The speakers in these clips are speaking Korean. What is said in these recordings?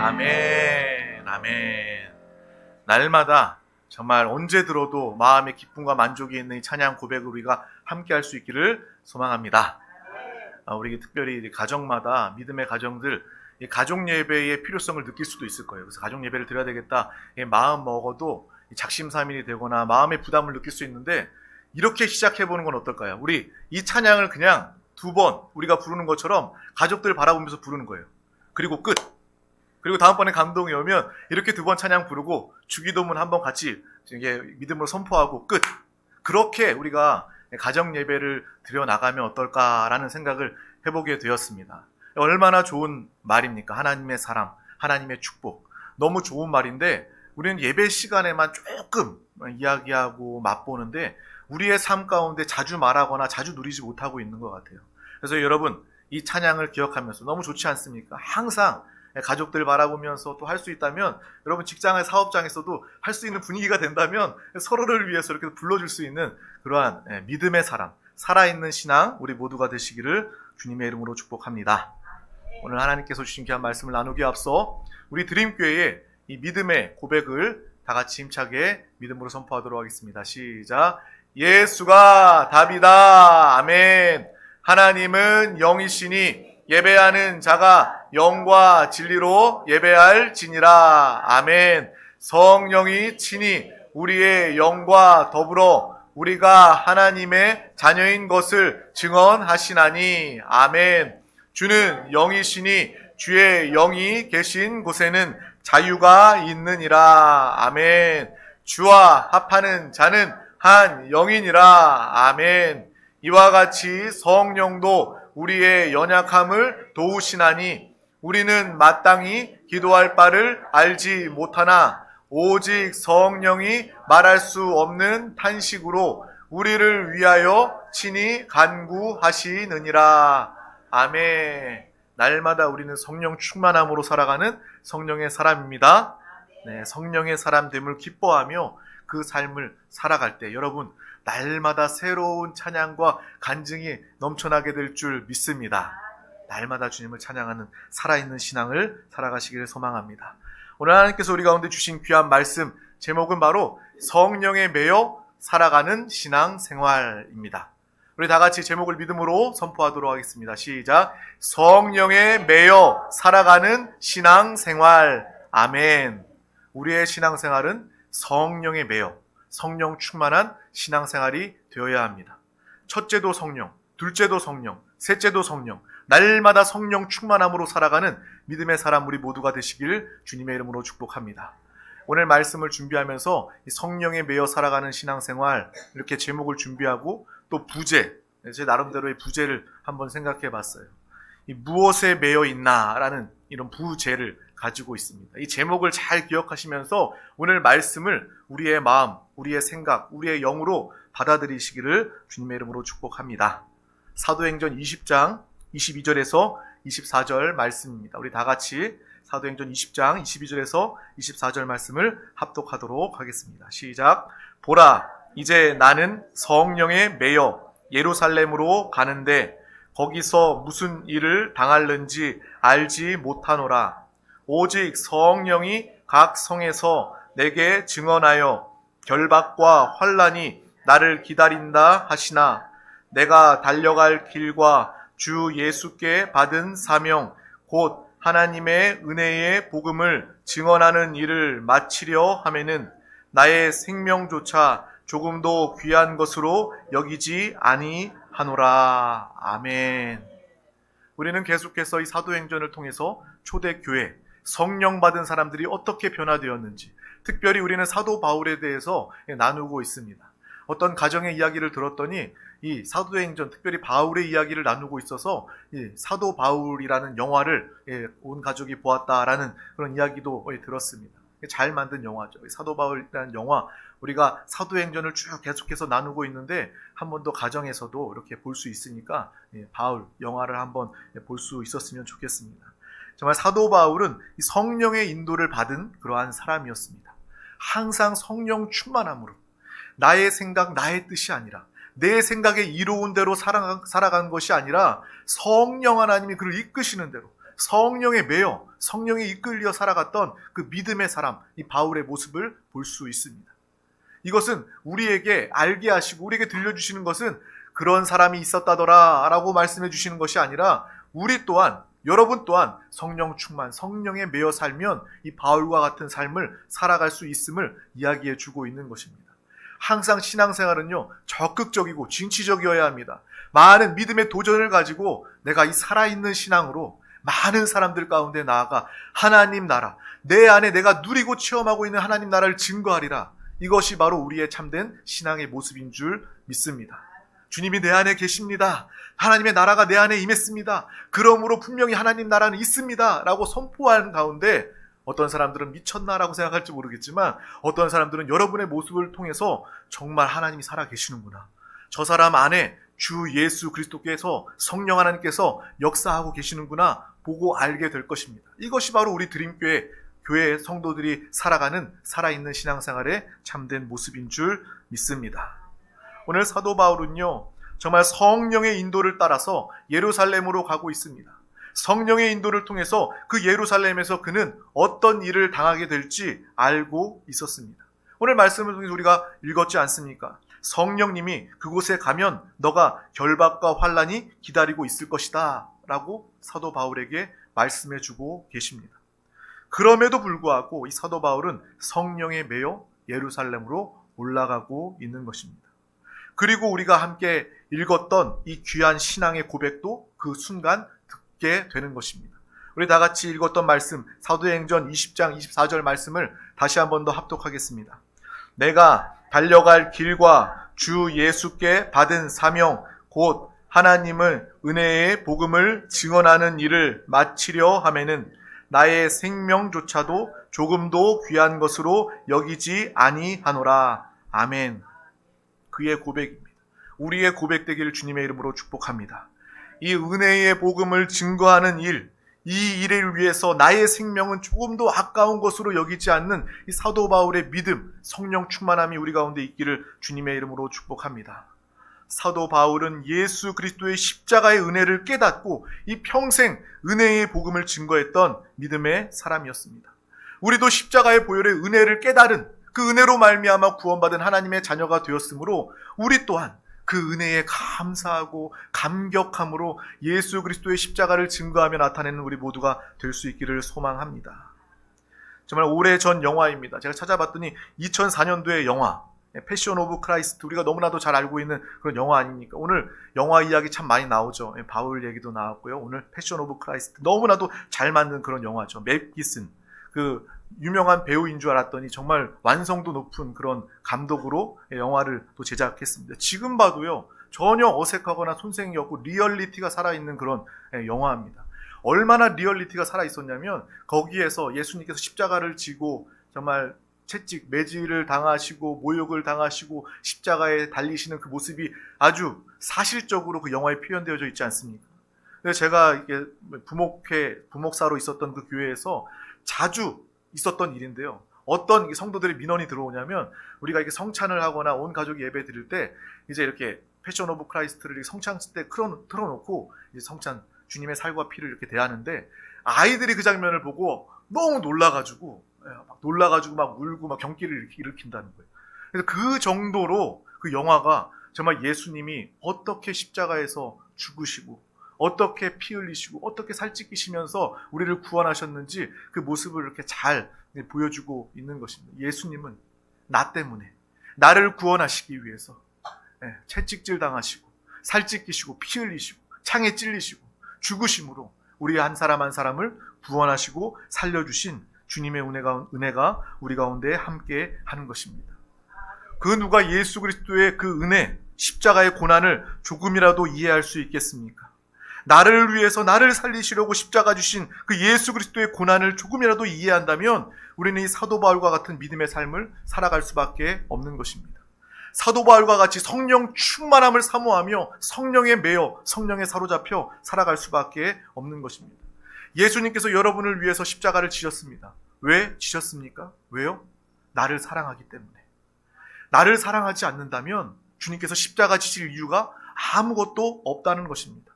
아멘, 아멘. 날마다 정말 언제 들어도 마음의 기쁨과 만족이 있는 이 찬양 고백을 우리가 함께 할 수 있기를 소망합니다. 우리 특별히 가정마다 믿음의 가정들, 이 가족 예배의 필요성을 느낄 수도 있을 거예요. 그래서 가족 예배를 드려야 되겠다 마음 먹어도 작심삼일이 되거나 마음의 부담을 느낄 수 있는데, 이렇게 시작해보는 건 어떨까요? 우리 이 찬양을 그냥 2번 우리가 부르는 것처럼 가족들 바라보면서 부르는 거예요. 그리고 끝. 그리고 다음번에 감동이 오면 이렇게 2번 찬양 부르고 주기도문 한번 같이 이게 믿음으로 선포하고 끝. 그렇게 우리가 가정 예배를 드려나가면 어떨까라는 생각을 해보게 되었습니다. 얼마나 좋은 말입니까? 하나님의 사랑, 하나님의 축복. 너무 좋은 말인데 우리는 예배 시간에만 조금 이야기하고 맛보는데 우리의 삶 가운데 자주 말하거나 자주 누리지 못하고 있는 것 같아요. 그래서 여러분, 이 찬양을 기억하면서 너무 좋지 않습니까? 항상 가족들 바라보면서 또 할 수 있다면, 여러분 직장의 사업장에서도 할 수 있는 분위기가 된다면 서로를 위해서 이렇게 불러줄 수 있는 그러한 믿음의 사람, 살아있는 신앙 우리 모두가 되시기를 주님의 이름으로 축복합니다. 오늘 하나님께서 주신 귀한 말씀을 나누기에 앞서 우리 드림교회의 이 믿음의 고백을 다 같이 힘차게 믿음으로 선포하도록 하겠습니다. 시작. 예수가 답이다. 아멘. 하나님은 영이시니 예배하는 자가 영과 진리로 예배할지니라. 아멘. 성령이 친히 우리의 영과 더불어 우리가 하나님의 자녀인 것을 증언하시나니. 아멘. 주는 영이시니 주의 영이 계신 곳에는 자유가 있느니라. 아멘. 주와 합하는 자는 한 영이니라. 아멘. 이와 같이 성령도 우리의 연약함을 도우시나니 우리는 마땅히 기도할 바를 알지 못하나 오직 성령이 말할 수 없는 탄식으로 우리를 위하여 친히 간구하시느니라. 아멘. 날마다 우리는 성령 충만함으로 살아가는 성령의 사람입니다. 네, 성령의 사람됨을 기뻐하며 그 삶을 살아갈 때 여러분, 날마다 새로운 찬양과 간증이 넘쳐나게 될 줄 믿습니다. 날마다 주님을 찬양하는 살아있는 신앙을 살아가시기를 소망합니다. 오늘 하나님께서 우리 가운데 주신 귀한 말씀 제목은 바로 성령에 매여 살아가는 신앙생활입니다. 우리 다 같이 제목을 믿음으로 선포하도록 하겠습니다. 시작. 성령에 매여 살아가는 신앙생활. 아멘. 우리의 신앙생활은 성령에 매여 성령 충만한 신앙생활이 되어야 합니다. 첫째도 성령, 둘째도 성령, 셋째도 성령, 날마다 성령 충만함으로 살아가는 믿음의 사람 우리 모두가 되시길 주님의 이름으로 축복합니다. 오늘 말씀을 준비하면서 성령에 매여 살아가는 신앙생활 이렇게 제목을 준비하고 또 부제, 제 나름대로의 부제를 한번 생각해 봤어요. 이 무엇에 매여 있나라는 이런 부제를 가지고 있습니다. 이 제목을 잘 기억하시면서 오늘 말씀을 우리의 마음, 우리의 생각, 우리의 영으로 받아들이시기를 주님의 이름으로 축복합니다. 사도행전 20장 22절에서 24절 말씀입니다. 우리 다 같이 사도행전 20장 22절에서 24절 말씀을 합독하도록 하겠습니다. 시작. 보라, 이제 나는 성령에 매여 예루살렘으로 가는데 거기서 무슨 일을 당할는지 알지 못하노라. 오직 성령이 각 성에서 내게 증언하여 결박과 환난이 나를 기다린다 하시나 내가 달려갈 길과 주 예수께 받은 사명 곧 하나님의 은혜의 복음을 증언하는 일을 마치려 하면은 나의 생명조차 조금도 귀한 것으로 여기지 아니하노라. 아멘. 우리는 계속해서 이 사도행전을 통해서 초대교회, 성령 받은 사람들이 어떻게 변화되었는지, 특별히 우리는 사도 바울에 대해서 나누고 있습니다. 어떤 가정의 이야기를 들었더니 이 사도행전, 특별히 바울의 이야기를 나누고 있어서 이 사도 바울이라는 영화를 온 가족이 보았다라는 그런 이야기도 들었습니다. 잘 만든 영화죠. 사도 바울이라는 영화, 우리가 사도행전을 쭉 계속해서 나누고 있는데 한 번 더 가정에서도 이렇게 볼 수 있으니까 바울 영화를 한번 볼 수 있었으면 좋겠습니다. 정말 사도 바울은 성령의 인도를 받은 그러한 사람이었습니다. 항상 성령 충만함으로 나의 생각, 나의 뜻이 아니라 내 생각에 이로운 대로 살아간 것이 아니라 성령 하나님이 그를 이끄시는 대로, 성령에 매여 성령에 이끌려 살아갔던 그 믿음의 사람, 이 바울의 모습을 볼 수 있습니다. 이것은 우리에게 알게 하시고 우리에게 들려주시는 것은 그런 사람이 있었다더라 라고 말씀해 주시는 것이 아니라 우리 또한, 여러분 또한 성령 충만, 성령에 매여 살면 이 바울과 같은 삶을 살아갈 수 있음을 이야기해 주고 있는 것입니다. 항상 신앙생활은요, 적극적이고 진취적이어야 합니다. 많은 믿음의 도전을 가지고 내가 이 살아있는 신앙으로 많은 사람들 가운데 나아가 하나님 나라, 내 안에 내가 누리고 체험하고 있는 하나님 나라를 증거하리라. 이것이 바로 우리의 참된 신앙의 모습인 줄 믿습니다. 주님이 내 안에 계십니다. 하나님의 나라가 내 안에 임했습니다. 그러므로 분명히 하나님 나라는 있습니다. 라고 선포하는 가운데 어떤 사람들은 미쳤나라고 생각할지 모르겠지만 어떤 사람들은 여러분의 모습을 통해서 정말 하나님이 살아계시는구나. 저 사람 안에 주 예수 그리스도께서 성령 하나님께서 역사하고 계시는구나 보고 알게 될 것입니다. 이것이 바로 우리 드림교회 교회 성도들이 살아가는 살아있는 신앙생활의 참된 모습인 줄 믿습니다. 오늘 사도 바울은요, 정말 성령의 인도를 따라서 예루살렘으로 가고 있습니다. 성령의 인도를 통해서 그 예루살렘에서 그는 어떤 일을 당하게 될지 알고 있었습니다. 오늘 말씀을 통해서 우리가 읽었지 않습니까? 성령님이 그곳에 가면 너가 결박과 환난이 기다리고 있을 것이다 라고 사도 바울에게 말씀해 주고 계십니다. 그럼에도 불구하고 이 사도 바울은 성령에 매여 예루살렘으로 올라가고 있는 것입니다. 그리고 우리가 함께 읽었던 이 귀한 신앙의 고백도 그 순간 듣게 되는 것입니다. 우리 다 같이 읽었던 말씀, 사도행전 20장 24절 말씀을 다시 한 번 더 합독하겠습니다. 내가 달려갈 길과 주 예수께 받은 사명 곧 하나님을 은혜의 복음을 증언하는 일을 마치려 하면은 나의 생명조차도 조금도 귀한 것으로 여기지 아니하노라. 아멘. 그의 고백입니다. 우리의 고백되기를 주님의 이름으로 축복합니다. 이 은혜의 복음을 증거하는 일, 이 일을 위해서 나의 생명은 조금도 아까운 것으로 여기지 않는 이 사도 바울의 믿음, 성령 충만함이 우리 가운데 있기를 주님의 이름으로 축복합니다. 사도 바울은 예수 그리스도의 십자가의 은혜를 깨닫고 이 평생 은혜의 복음을 증거했던 믿음의 사람이었습니다. 우리도 십자가의 보혈의 은혜를 깨달은 그 은혜로 말미암아 구원받은 하나님의 자녀가 되었으므로 우리 또한 그 은혜에 감사하고 감격함으로 예수 그리스도의 십자가를 증거하며 나타내는 우리 모두가 될 수 있기를 소망합니다. 정말 오래전 영화입니다. 제가 찾아봤더니 2004년도의 영화 패션 오브 크라이스트, 우리가 너무나도 잘 알고 있는 그런 영화 아닙니까? 오늘 영화 이야기 참 많이 나오죠. 바울 얘기도 나왔고요. 오늘 패션 오브 크라이스트, 너무나도 잘 만든 그런 영화죠. 맵 기슨, 그 유명한 배우인 줄 알았더니 정말 완성도 높은 그런 감독으로 영화를 또 제작했습니다. 지금 봐도요, 전혀 어색하거나 손색이 없고 리얼리티가 살아있는 그런 영화입니다. 얼마나 리얼리티가 살아있었냐면 거기에서 예수님께서 십자가를 지고 정말 채찍, 매질을 당하시고 모욕을 당하시고 십자가에 달리시는 그 모습이 아주 사실적으로 그 영화에 표현되어져 있지 않습니까? 그래서 제가 이게 부목사로 있었던 그 교회에서 자주 있었던 일인데요. 어떤 성도들의 민원이 들어오냐면 우리가 이렇게 성찬을 하거나 온 가족이 예배 드릴 때 이제 이렇게 패션 오브 크라이스트를 성찬 때 틀어놓고 이제 성찬 주님의 살과 피를 이렇게 대하는데 아이들이 그 장면을 보고 너무 놀라가지고 막 울고 막 경기를 일으킨다는 거예요. 그래서 그 정도로 그 영화가 정말 예수님이 어떻게 십자가에서 죽으시고 어떻게 피 흘리시고 어떻게 살찌끼시면서 우리를 구원하셨는지 그 모습을 이렇게 잘 보여주고 있는 것입니다. 예수님은 나 때문에 나를 구원하시기 위해서 채찍질 당하시고 살찌끼시고 피 흘리시고 창에 찔리시고 죽으심으로 우리 한 사람 한 사람을 구원하시고 살려주신 주님의 은혜가 우리 가운데 함께 하는 것입니다. 그 누가 예수 그리스도의 그 은혜, 십자가의 고난을 조금이라도 이해할 수 있겠습니까? 나를 위해서 나를 살리시려고 십자가 주신 그 예수 그리스도의 고난을 조금이라도 이해한다면 우리는 이 사도 바울과 같은 믿음의 삶을 살아갈 수밖에 없는 것입니다. 사도 바울과 같이 성령 충만함을 사모하며 성령에 매여 성령에 사로잡혀 살아갈 수밖에 없는 것입니다. 예수님께서 여러분을 위해서 십자가를 지셨습니다. 왜 지셨습니까? 왜요? 나를 사랑하기 때문에. 나를 사랑하지 않는다면 주님께서 십자가 지실 이유가 아무것도 없다는 것입니다.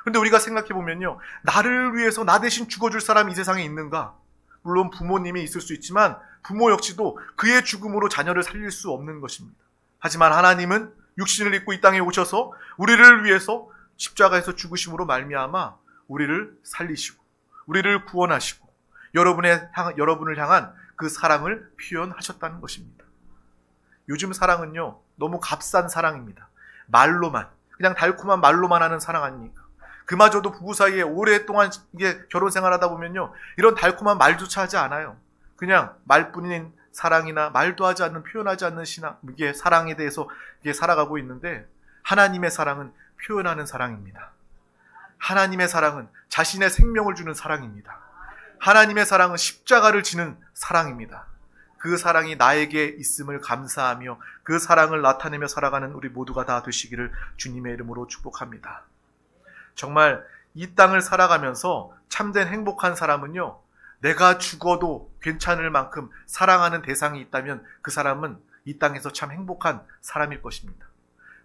그런데 우리가 생각해 보면요, 나를 위해서 나 대신 죽어줄 사람이 이 세상에 있는가? 물론 부모님이 있을 수 있지만 부모 역시도 그의 죽음으로 자녀를 살릴 수 없는 것입니다. 하지만 하나님은 육신을 입고 이 땅에 오셔서 우리를 위해서 십자가에서 죽으심으로 말미암아 우리를 살리시고 우리를 구원하시고 여러분을 향한 그 사랑을 표현하셨다는 것입니다. 요즘 사랑은요, 너무 값싼 사랑입니다. 말로만, 그냥 달콤한 말로만 하는 사랑 아닙니까? 그마저도 부부 사이에 오랫동안 이게 결혼 생활하다 보면요, 이런 달콤한 말조차 하지 않아요. 그냥 말뿐인 사랑이나 말도 하지 않는, 표현하지 않는 신앙, 이게 사랑에 대해서 이게 살아가고 있는데, 하나님의 사랑은 표현하는 사랑입니다. 하나님의 사랑은 자신의 생명을 주는 사랑입니다. 하나님의 사랑은 십자가를 지는 사랑입니다. 그 사랑이 나에게 있음을 감사하며 그 사랑을 나타내며 살아가는 우리 모두가 다 되시기를 주님의 이름으로 축복합니다. 정말 이 땅을 살아가면서 참된 행복한 사람은요, 내가 죽어도 괜찮을 만큼 사랑하는 대상이 있다면 그 사람은 이 땅에서 참 행복한 사람일 것입니다.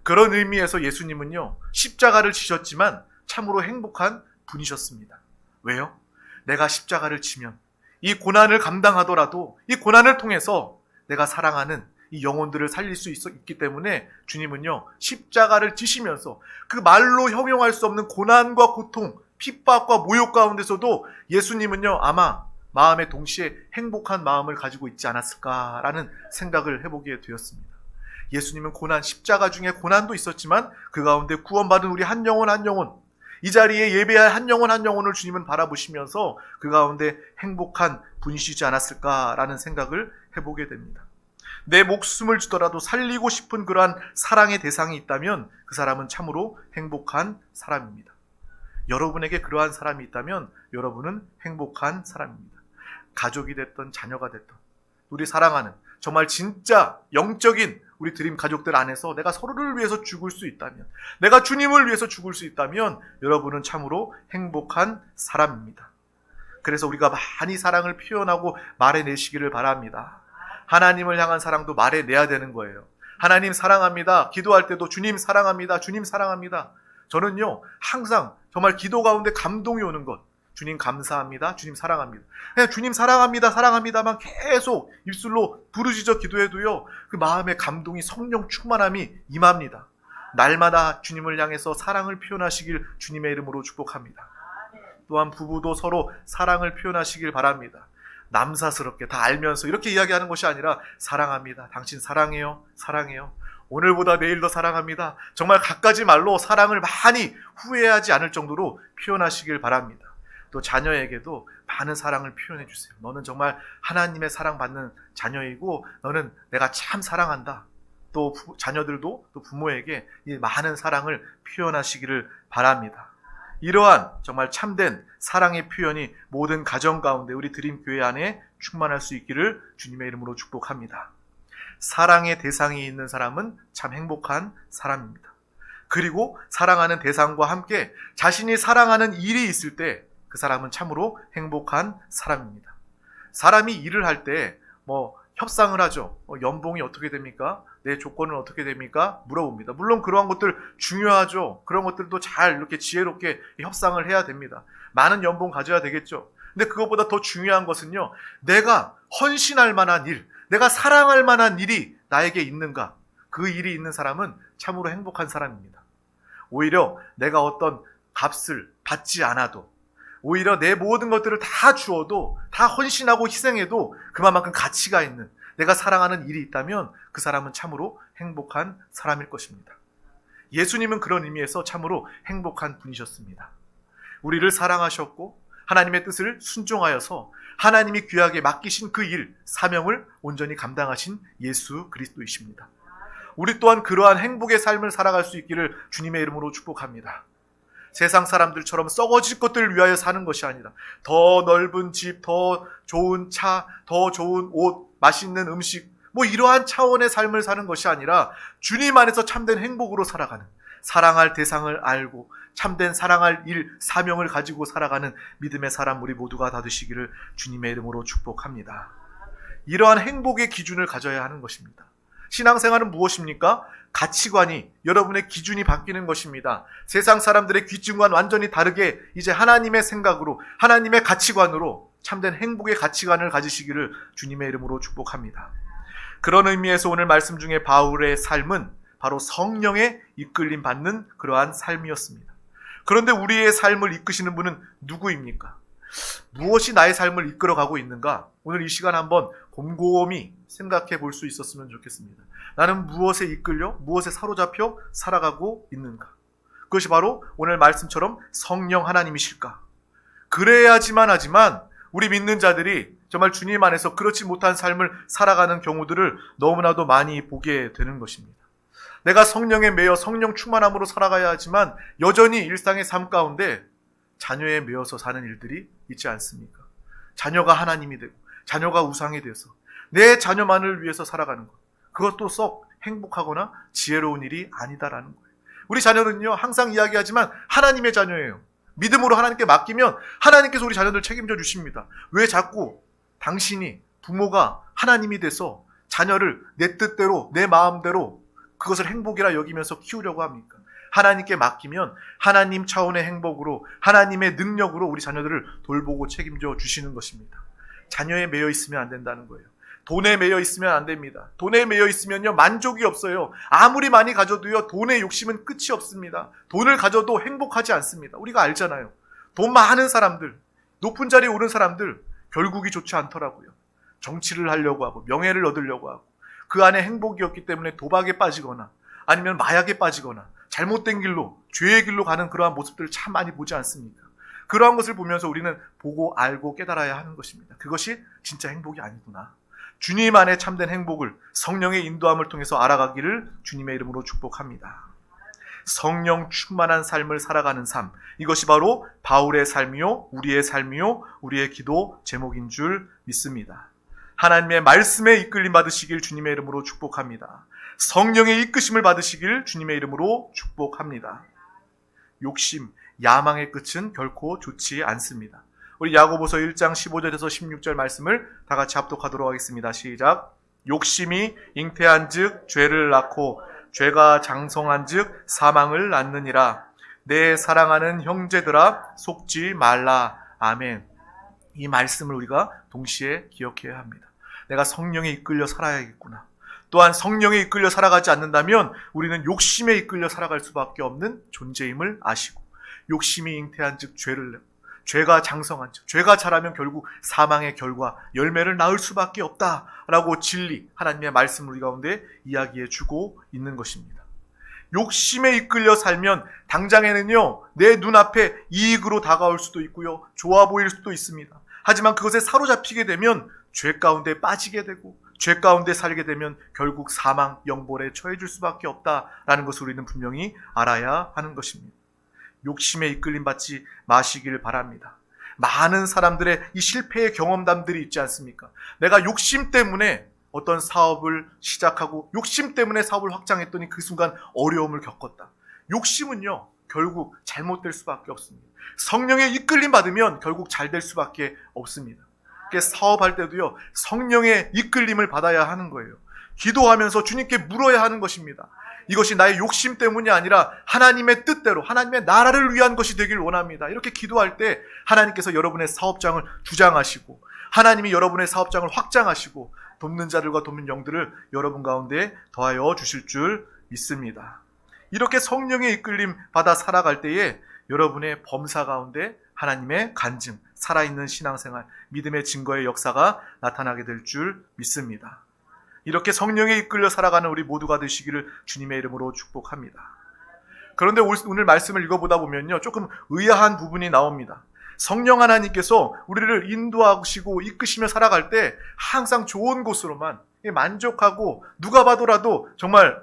그런 의미에서 예수님은요, 십자가를 지셨지만 참으로 행복한 분이셨습니다. 왜요? 내가 십자가를 지면 이 고난을 감당하더라도 이 고난을 통해서 내가 사랑하는 이 영혼들을 살릴 수 있기 때문에 주님은요, 십자가를 지시면서 그 말로 형용할 수 없는 고난과 고통, 핍박과 모욕 가운데서도 예수님은요, 아마 마음에 동시에 행복한 마음을 가지고 있지 않았을까라는 생각을 해보게 되었습니다. 예수님은 십자가 중에 고난도 있었지만 그 가운데 구원받은 우리 한 영혼 한 영혼, 이 자리에 예배할 한 영혼 한 영혼을 주님은 바라보시면서 그 가운데 행복한 분이시지 않았을까라는 생각을 해보게 됩니다. 내 목숨을 주더라도 살리고 싶은 그러한 사랑의 대상이 있다면 그 사람은 참으로 행복한 사람입니다. 여러분에게 그러한 사람이 있다면 여러분은 행복한 사람입니다. 가족이 됐든 자녀가 됐든 우리 사랑하는 정말 진짜 영적인 우리 드림 가족들 안에서 내가 서로를 위해서 죽을 수 있다면, 내가 주님을 위해서 죽을 수 있다면 여러분은 참으로 행복한 사람입니다. 그래서 우리가 많이 사랑을 표현하고 말해내시기를 바랍니다. 하나님을 향한 사랑도 말해내야 되는 거예요. 하나님 사랑합니다. 기도할 때도 주님 사랑합니다. 주님 사랑합니다. 저는요, 항상 정말 기도 가운데 감동이 오는 것, 주님 감사합니다. 주님 사랑합니다. 그냥 주님 사랑합니다. 사랑합니다만 계속 입술로 부르짖어 기도해도요, 그 마음의 감동이, 성령 충만함이 임합니다. 날마다 주님을 향해서 사랑을 표현하시길 주님의 이름으로 축복합니다. 또한 부부도 서로 사랑을 표현하시길 바랍니다. 남사스럽게 다 알면서 이렇게 이야기하는 것이 아니라 사랑합니다. 당신 사랑해요. 사랑해요. 오늘보다 내일 더 사랑합니다. 정말 갖가지 말로 사랑을 많이 후회하지 않을 정도로 표현하시길 바랍니다. 또 자녀에게도 많은 사랑을 표현해 주세요. 너는 정말 하나님의 사랑받는 자녀이고 너는 내가 참 사랑한다. 또 자녀들도 또 부모에게 이 많은 사랑을 표현하시기를 바랍니다. 이러한 정말 참된 사랑의 표현이 모든 가정 가운데 우리 드림교회 안에 충만할 수 있기를 주님의 이름으로 축복합니다. 사랑의 대상이 있는 사람은 참 행복한 사람입니다. 그리고 사랑하는 대상과 함께 자신이 사랑하는 일이 있을 때 그 사람은 참으로 행복한 사람입니다. 사람이 일을 할 때 협상을 하죠. 연봉이 어떻게 됩니까? 내 조건은 어떻게 됩니까? 물어봅니다. 물론 그러한 것들 중요하죠. 그런 것들도 잘 이렇게 지혜롭게 협상을 해야 됩니다. 많은 연봉 가져야 되겠죠. 근데 그것보다 더 중요한 것은요, 내가 헌신할 만한 일, 내가 사랑할 만한 일이 나에게 있는가? 그 일이 있는 사람은 참으로 행복한 사람입니다. 오히려 내가 어떤 값을 받지 않아도, 오히려 내 모든 것들을 다 주어도, 다 헌신하고 희생해도 그만큼 가치가 있는 내가 사랑하는 일이 있다면 그 사람은 참으로 행복한 사람일 것입니다. 예수님은 그런 의미에서 참으로 행복한 분이셨습니다. 우리를 사랑하셨고 하나님의 뜻을 순종하여서 하나님이 귀하게 맡기신 그 일, 사명을 온전히 감당하신 예수 그리스도이십니다. 우리 또한 그러한 행복의 삶을 살아갈 수 있기를 주님의 이름으로 축복합니다. 세상 사람들처럼 썩어질 것들을 위하여 사는 것이 아니라 더 넓은 집, 더 좋은 차, 더 좋은 옷, 맛있는 음식, 이러한 차원의 삶을 사는 것이 아니라 주님 안에서 참된 행복으로 살아가는, 사랑할 대상을 알고 참된 사랑할 일, 사명을 가지고 살아가는 믿음의 사람 우리 모두가 다 되시기를 주님의 이름으로 축복합니다. 이러한 행복의 기준을 가져야 하는 것입니다. 신앙생활은 무엇입니까? 가치관이, 여러분의 기준이 바뀌는 것입니다. 세상 사람들의 기준과는 완전히 다르게 이제 하나님의 생각으로, 하나님의 가치관으로 참된 행복의 가치관을 가지시기를 주님의 이름으로 축복합니다. 그런 의미에서 오늘 말씀 중에 바울의 삶은 바로 성령의 이끌림 받는 그러한 삶이었습니다. 그런데 우리의 삶을 이끄시는 분은 누구입니까? 무엇이 나의 삶을 이끌어가고 있는가? 오늘 이 시간 한번 곰곰이 생각해 볼 수 있었으면 좋겠습니다. 나는 무엇에 이끌려, 무엇에 사로잡혀 살아가고 있는가? 그것이 바로 오늘 말씀처럼 성령 하나님이실까? 그래야지만 하지만 우리 믿는 자들이 정말 주님 안에서 그렇지 못한 삶을 살아가는 경우들을 너무나도 많이 보게 되는 것입니다. 내가 성령에 매여 성령 충만함으로 살아가야 하지만 여전히 일상의 삶 가운데 자녀에 매여서 사는 일들이 있지 않습니까? 자녀가 하나님이 되고 자녀가 우상이 되어서 내 자녀만을 위해서 살아가는 것, 그것도 썩 행복하거나 지혜로운 일이 아니다라는 거예요. 우리 자녀는요, 항상 이야기하지만 하나님의 자녀예요. 믿음으로 하나님께 맡기면 하나님께서 우리 자녀들 책임져 주십니다. 왜 자꾸 당신이 부모가 하나님이 돼서 자녀를 내 뜻대로, 내 마음대로 그것을 행복이라 여기면서 키우려고 합니까? 하나님께 맡기면 하나님 차원의 행복으로, 하나님의 능력으로 우리 자녀들을 돌보고 책임져 주시는 것입니다. 자녀에 매여 있으면 안 된다는 거예요. 돈에 매여 있으면 안 됩니다. 돈에 매여 있으면요, 만족이 없어요. 아무리 많이 가져도요, 돈의 욕심은 끝이 없습니다. 돈을 가져도 행복하지 않습니다. 우리가 알잖아요. 돈 많은 사람들, 높은 자리에 오른 사람들 결국이 좋지 않더라고요. 정치를 하려고 하고 명예를 얻으려고 하고 그 안에 행복이 없기 때문에 도박에 빠지거나 아니면 마약에 빠지거나 잘못된 길로, 죄의 길로 가는 그러한 모습들을 참 많이 보지 않습니까? 그러한 것을 보면서 우리는 보고 알고 깨달아야 하는 것입니다. 그것이 진짜 행복이 아니구나. 주님 안에 참된 행복을 성령의 인도함을 통해서 알아가기를 주님의 이름으로 축복합니다. 성령 충만한 삶을 살아가는 삶, 이것이 바로 바울의 삶이요, 우리의 삶이요, 우리의 기도 제목인 줄 믿습니다. 하나님의 말씀에 이끌림 받으시길 주님의 이름으로 축복합니다. 성령의 이끄심을 받으시길 주님의 이름으로 축복합니다. 욕심, 야망의 끝은 결코 좋지 않습니다. 우리 야고보서 1장 15절에서 16절 말씀을 다 같이 합독하도록 하겠습니다. 시작. 욕심이 잉태한 즉 죄를 낳고 죄가 장성한 즉 사망을 낳느니라. 내 사랑하는 형제들아 속지 말라. 아멘. 이 말씀을 우리가 동시에 기억해야 합니다. 내가 성령에 이끌려 살아야겠구나. 또한 성령에 이끌려 살아가지 않는다면 우리는 욕심에 이끌려 살아갈 수밖에 없는 존재임을 아시고, 욕심이 잉태한 즉 죄를 내고 죄가 장성한 즉, 죄가 자라면 결국 사망의 결과, 열매를 낳을 수밖에 없다라고 진리, 하나님의 말씀을 우리 가운데 이야기해 주고 있는 것입니다. 욕심에 이끌려 살면 당장에는요, 내 눈앞에 이익으로 다가올 수도 있고요, 좋아 보일 수도 있습니다. 하지만 그것에 사로잡히게 되면 죄 가운데 빠지게 되고 죄 가운데 살게 되면 결국 사망, 영벌에 처해질 수밖에 없다라는 것을 우리는 분명히 알아야 하는 것입니다. 욕심에 이끌림 받지 마시기를 바랍니다. 많은 사람들의 이 실패의 경험담들이 있지 않습니까? 내가 욕심 때문에 어떤 사업을 시작하고 욕심 때문에 사업을 확장했더니 그 순간 어려움을 겪었다. 욕심은요, 결국 잘못될 수밖에 없습니다. 성령의 이끌림 받으면 결국 잘 될 수밖에 없습니다. 사업할 때도요, 성령의 이끌림을 받아야 하는 거예요. 기도하면서 주님께 물어야 하는 것입니다. 이것이 나의 욕심 때문이 아니라 하나님의 뜻대로, 하나님의 나라를 위한 것이 되길 원합니다. 이렇게 기도할 때 하나님께서 여러분의 사업장을 주장하시고, 하나님이 여러분의 사업장을 확장하시고, 돕는 자들과 돕는 영들을 여러분 가운데 더하여 주실 줄 믿습니다. 이렇게 성령의 이끌림 받아 살아갈 때에 여러분의 범사 가운데 하나님의 간증, 살아있는 신앙생활, 믿음의 증거의 역사가 나타나게 될 줄 믿습니다. 이렇게 성령에 이끌려 살아가는 우리 모두가 되시기를 주님의 이름으로 축복합니다. 그런데 오늘 말씀을 읽어보다 보면요, 조금 의아한 부분이 나옵니다. 성령 하나님께서 우리를 인도하시고 이끄시며 살아갈 때 항상 좋은 곳으로만 만족하고 누가 봐도라도 정말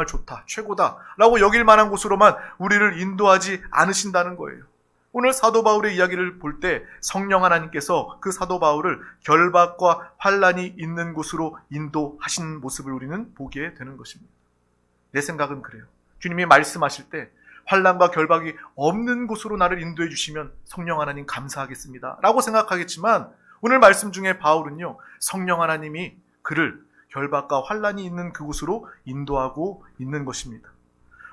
좋다, 최고다 라고 여길 만한 곳으로만 우리를 인도하지 않으신다는 거예요. 오늘 사도 바울의 이야기를 볼 때 성령 하나님께서 그 사도 바울을 결박과 환난이 있는 곳으로 인도하신 모습을 우리는 보게 되는 것입니다. 내 생각은 그래요. 주님이 말씀하실 때 환난과 결박이 없는 곳으로 나를 인도해 주시면 성령 하나님 감사하겠습니다 라고 생각하겠지만, 오늘 말씀 중에 바울은요, 성령 하나님이 그를 결박과 환란이 있는 그곳으로 인도하고 있는 것입니다.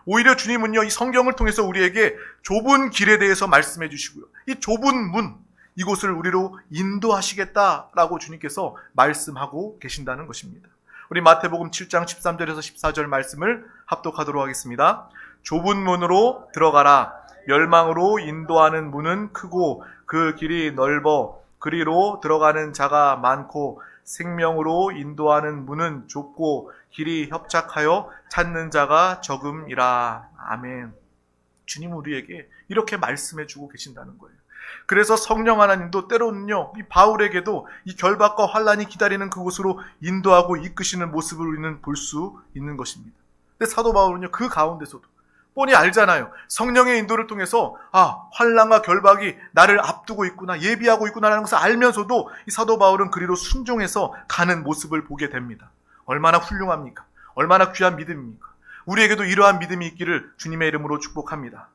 오히려 주님은요, 이 성경을 통해서 우리에게 좁은 길에 대해서 말씀해 주시고요. 이 좁은 문, 이곳을 우리로 인도하시겠다라고 주님께서 말씀하고 계신다는 것입니다. 우리 마태복음 7장 13절에서 14절 말씀을 합독하도록 하겠습니다. 좁은 문으로 들어가라. 멸망으로 인도하는 문은 크고 그 길이 넓어 그리로 들어가는 자가 많고 생명으로 인도하는 문은 좁고 길이 협착하여 찾는 자가 적음이라. 아멘. 주님 우리에게 이렇게 말씀해 주고 계신다는 거예요. 그래서 성령 하나님도 때로는요, 이 바울에게도 이 결박과 환란이 기다리는 그곳으로 인도하고 이끄시는 모습을 우리는 볼 수 있는 것입니다. 근데 사도 바울은요, 그 가운데서도 뻔히 알잖아요. 성령의 인도를 통해서 환란과 결박이 나를 앞두고 있구나, 예비하고 있구나라는 것을 알면서도 이 사도 바울은 그리로 순종해서 가는 모습을 보게 됩니다. 얼마나 훌륭합니까? 얼마나 귀한 믿음입니까? 우리에게도 이러한 믿음이 있기를 주님의 이름으로 축복합니다.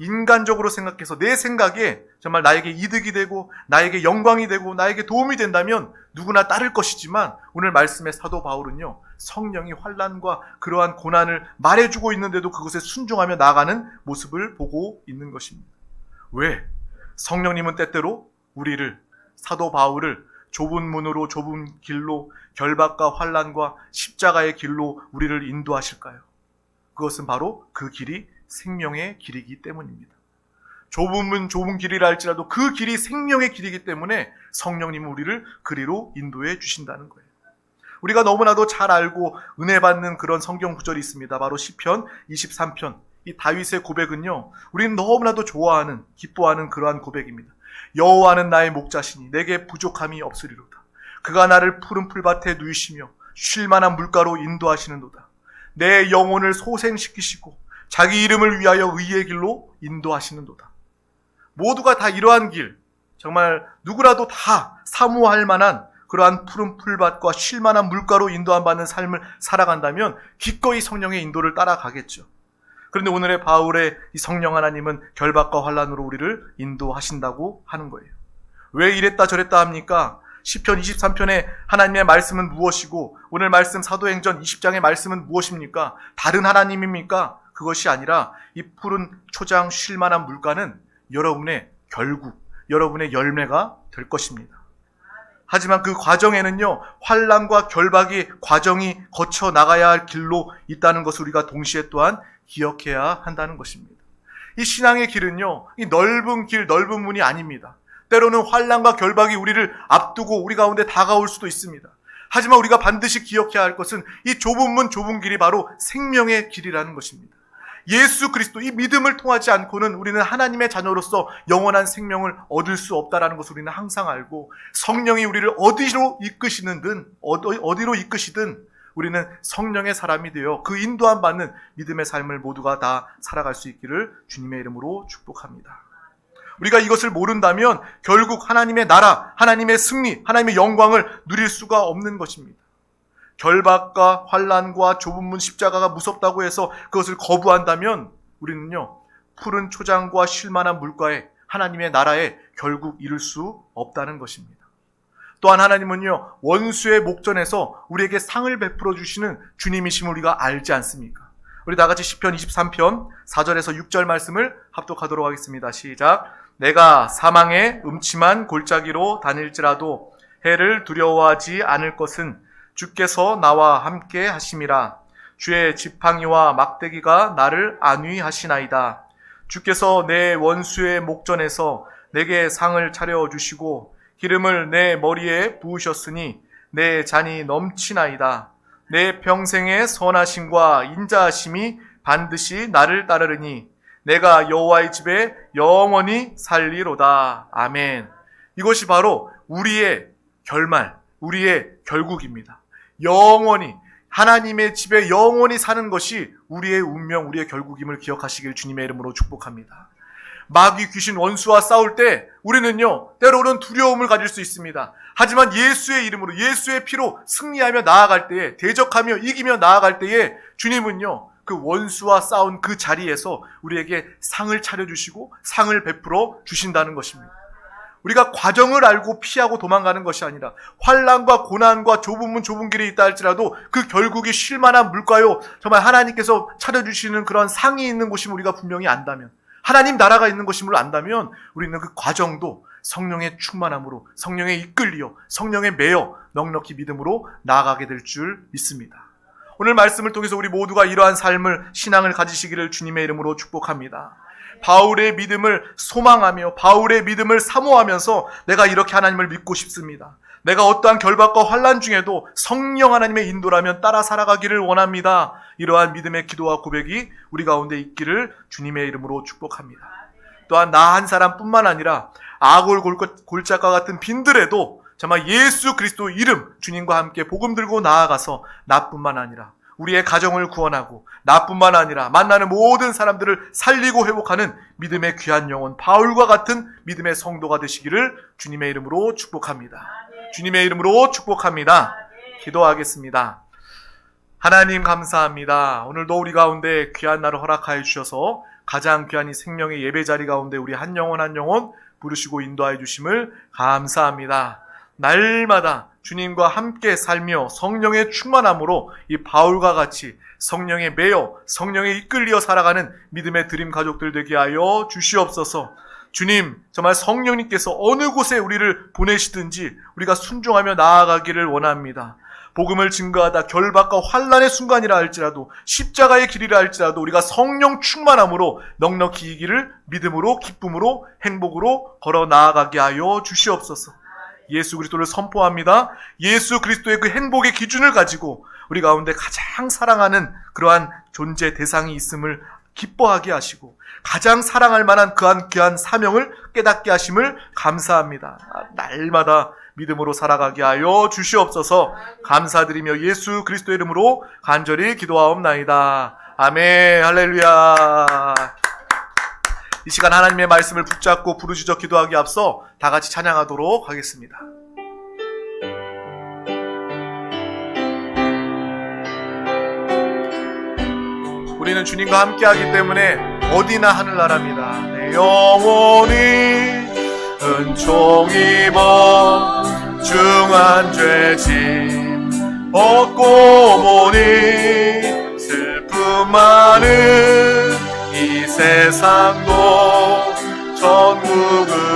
인간적으로 생각해서 내 생각에 정말 나에게 이득이 되고 나에게 영광이 되고 나에게 도움이 된다면 누구나 따를 것이지만, 오늘 말씀의 사도 바울은요, 성령이 환난과 그러한 고난을 말해주고 있는데도 그것에 순종하며 나아가는 모습을 보고 있는 것입니다. 왜? 성령님은 때때로 우리를, 사도 바울을 좁은 문으로, 좁은 길로, 결박과 환난과 십자가의 길로 우리를 인도하실까요? 그것은 바로 그 길이 생명의 길이기 때문입니다. 좁은 문, 좁은 길이라 할지라도 그 길이 생명의 길이기 때문에 성령님은 우리를 그리로 인도해 주신다는 거예요. 우리가 너무나도 잘 알고 은혜 받는 그런 성경 구절이 있습니다. 바로 시편 23편. 이 다윗의 고백은요, 우리는 너무나도 좋아하는, 기뻐하는 그러한 고백입니다. 여호와는 나의 목자시니 내게 부족함이 없으리로다. 그가 나를 푸른 풀밭에 누이시며 쉴 만한 물가로 인도하시는도다. 내 영혼을 소생시키시고 자기 이름을 위하여 의의 길로 인도하시는도다. 모두가 다 이러한 길, 정말 누구라도 다 사모할 만한 그러한 푸른 풀밭과 쉴 만한 물가로 인도함 받는 삶을 살아간다면 기꺼이 성령의 인도를 따라가겠죠. 그런데 오늘의 바울의 이 성령 하나님은 결박과 환난으로 우리를 인도하신다고 하는 거예요. 왜 이랬다 저랬다 합니까? 시편 23편의 하나님의 말씀은 무엇이고 오늘 말씀 사도행전 20장의 말씀은 무엇입니까? 다른 하나님입니까? 그것이 아니라 이 푸른 초장 쉴 만한 물가는 여러분의 결국, 여러분의 열매가 될 것입니다. 하지만 그 과정에는요, 환난과 결박의 과정이 거쳐 나가야 할 길로 있다는 것을 우리가 동시에 또한 기억해야 한다는 것입니다. 이 신앙의 길은요, 이 넓은 길, 넓은 문이 아닙니다. 때로는 환난과 결박이 우리를 앞두고 우리 가운데 다가올 수도 있습니다. 하지만 우리가 반드시 기억해야 할 것은 이 좁은 문, 좁은 길이 바로 생명의 길이라는 것입니다. 예수 그리스도, 이 믿음을 통하지 않고는 우리는 하나님의 자녀로서 영원한 생명을 얻을 수 없다는 것을 우리는 항상 알고, 성령이 우리를 어디로 이끄시든 우리는 성령의 사람이 되어 그 인도함 받는 믿음의 삶을 모두가 다 살아갈 수 있기를 주님의 이름으로 축복합니다. 우리가 이것을 모른다면 결국 하나님의 나라, 하나님의 승리, 하나님의 영광을 누릴 수가 없는 것입니다. 결박과 환난과 좁은 문 십자가가 무섭다고 해서 그것을 거부한다면 우리는요, 푸른 초장과 쉴 만한 물가에 하나님의 나라에 결국 이룰 수 없다는 것입니다. 또한 하나님은요, 원수의 목전에서 우리에게 상을 베풀어 주시는 주님이심을 우리가 알지 않습니까? 우리 다 같이 시편 23편 4절에서 6절 말씀을 합독하도록 하겠습니다. 시작. 내가 사망의 음침한 골짜기로 다닐지라도 해를 두려워하지 않을 것은 주께서 나와 함께 하심이라. 주의 지팡이와 막대기가 나를 안위하시나이다. 주께서 내 원수의 목전에서 내게 상을 차려주시고 기름을 내 머리에 부으셨으니 내 잔이 넘치나이다. 내 평생의 선하심과 인자하심이 반드시 나를 따르리니 내가 여호와의 집에 영원히 살리로다. 아멘. 이것이 바로 우리의 결말, 우리의 결국입니다. 영원히 하나님의 집에 영원히 사는 것이 우리의 운명, 우리의 결국임을 기억하시길 주님의 이름으로 축복합니다. 마귀 귀신 원수와 싸울 때 우리는요, 때로는 두려움을 가질 수 있습니다. 하지만 예수의 이름으로, 예수의 피로 승리하며 나아갈 때에, 대적하며 이기며 나아갈 때에 주님은요, 그 원수와 싸운 그 자리에서 우리에게 상을 차려주시고 상을 베풀어 주신다는 것입니다. 우리가 과정을 알고 피하고 도망가는 것이 아니라 환난과 고난과 좁은 문 좁은 길이 있다 할지라도 그 결국이 쉴만한 물가요, 정말 하나님께서 차려주시는 그런 상이 있는 곳임을 우리가 분명히 안다면, 하나님 나라가 있는 곳임을 안다면 우리는 그 과정도 성령의 충만함으로, 성령에 이끌리어, 성령에 매여 넉넉히 믿음으로 나아가게 될 줄 믿습니다. 오늘 말씀을 통해서 우리 모두가 이러한 삶을, 신앙을 가지시기를 주님의 이름으로 축복합니다. 바울의 믿음을 소망하며 바울의 믿음을 사모하면서 내가 이렇게 하나님을 믿고 싶습니다. 내가 어떠한 결박과 환난 중에도 성령 하나님의 인도라면 따라 살아가기를 원합니다. 이러한 믿음의 기도와 고백이 우리 가운데 있기를 주님의 이름으로 축복합니다. 또한 나 한 사람뿐만 아니라 아골 골짜기와 같은 빈들에도 정말 예수 그리스도 이름, 주님과 함께 복음 들고 나아가서 나뿐만 아니라 우리의 가정을 구원하고 나뿐만 아니라 만나는 모든 사람들을 살리고 회복하는 믿음의 귀한 영혼 바울과 같은 믿음의 성도가 되시기를 주님의 이름으로 축복합니다. 주님의 이름으로 축복합니다. 기도하겠습니다. 하나님 감사합니다. 오늘도 우리 가운데 귀한 날을 허락하여 주셔서 가장 귀한 이 생명의 예배 자리 가운데 우리 한 영혼 한 영혼 부르시고 인도하여 주심을 감사합니다. 날마다 주님과 함께 살며 성령의 충만함으로 이 바울과 같이 성령에 매여 성령에 이끌려 살아가는 믿음의 드림 가족들 되게 하여 주시옵소서. 주님, 정말 성령님께서 어느 곳에 우리를 보내시든지 우리가 순종하며 나아가기를 원합니다. 복음을 증거하다 결박과 환난의 순간이라 할지라도 십자가의 길이라 할지라도 우리가 성령 충만함으로 넉넉히 이 길을 믿음으로 기쁨으로 행복으로 걸어 나아가게 하여 주시옵소서. 예수 그리스도를 선포합니다. 예수 그리스도의 그 행복의 기준을 가지고 우리 가운데 가장 사랑하는 그러한 존재 대상이 있음을 기뻐하게 하시고 가장 사랑할 만한 그한 귀한 사명을 깨닫게 하심을 감사합니다. 날마다 믿음으로 살아가게 하여 주시옵소서. 감사드리며 예수 그리스도의 이름으로 간절히 기도하옵나이다. 아멘. 할렐루야. 이 시간 하나님의 말씀을 붙잡고 부르짖어 기도하기 앞서 다 같이 찬양하도록 하겠습니다. 우리는 주님과 함께하기 때문에 어디나 하늘나라입니다. 내 영혼이 은총 입어 중한 죄짐 얻고 보니 슬픔 많은 이 세상도 천국을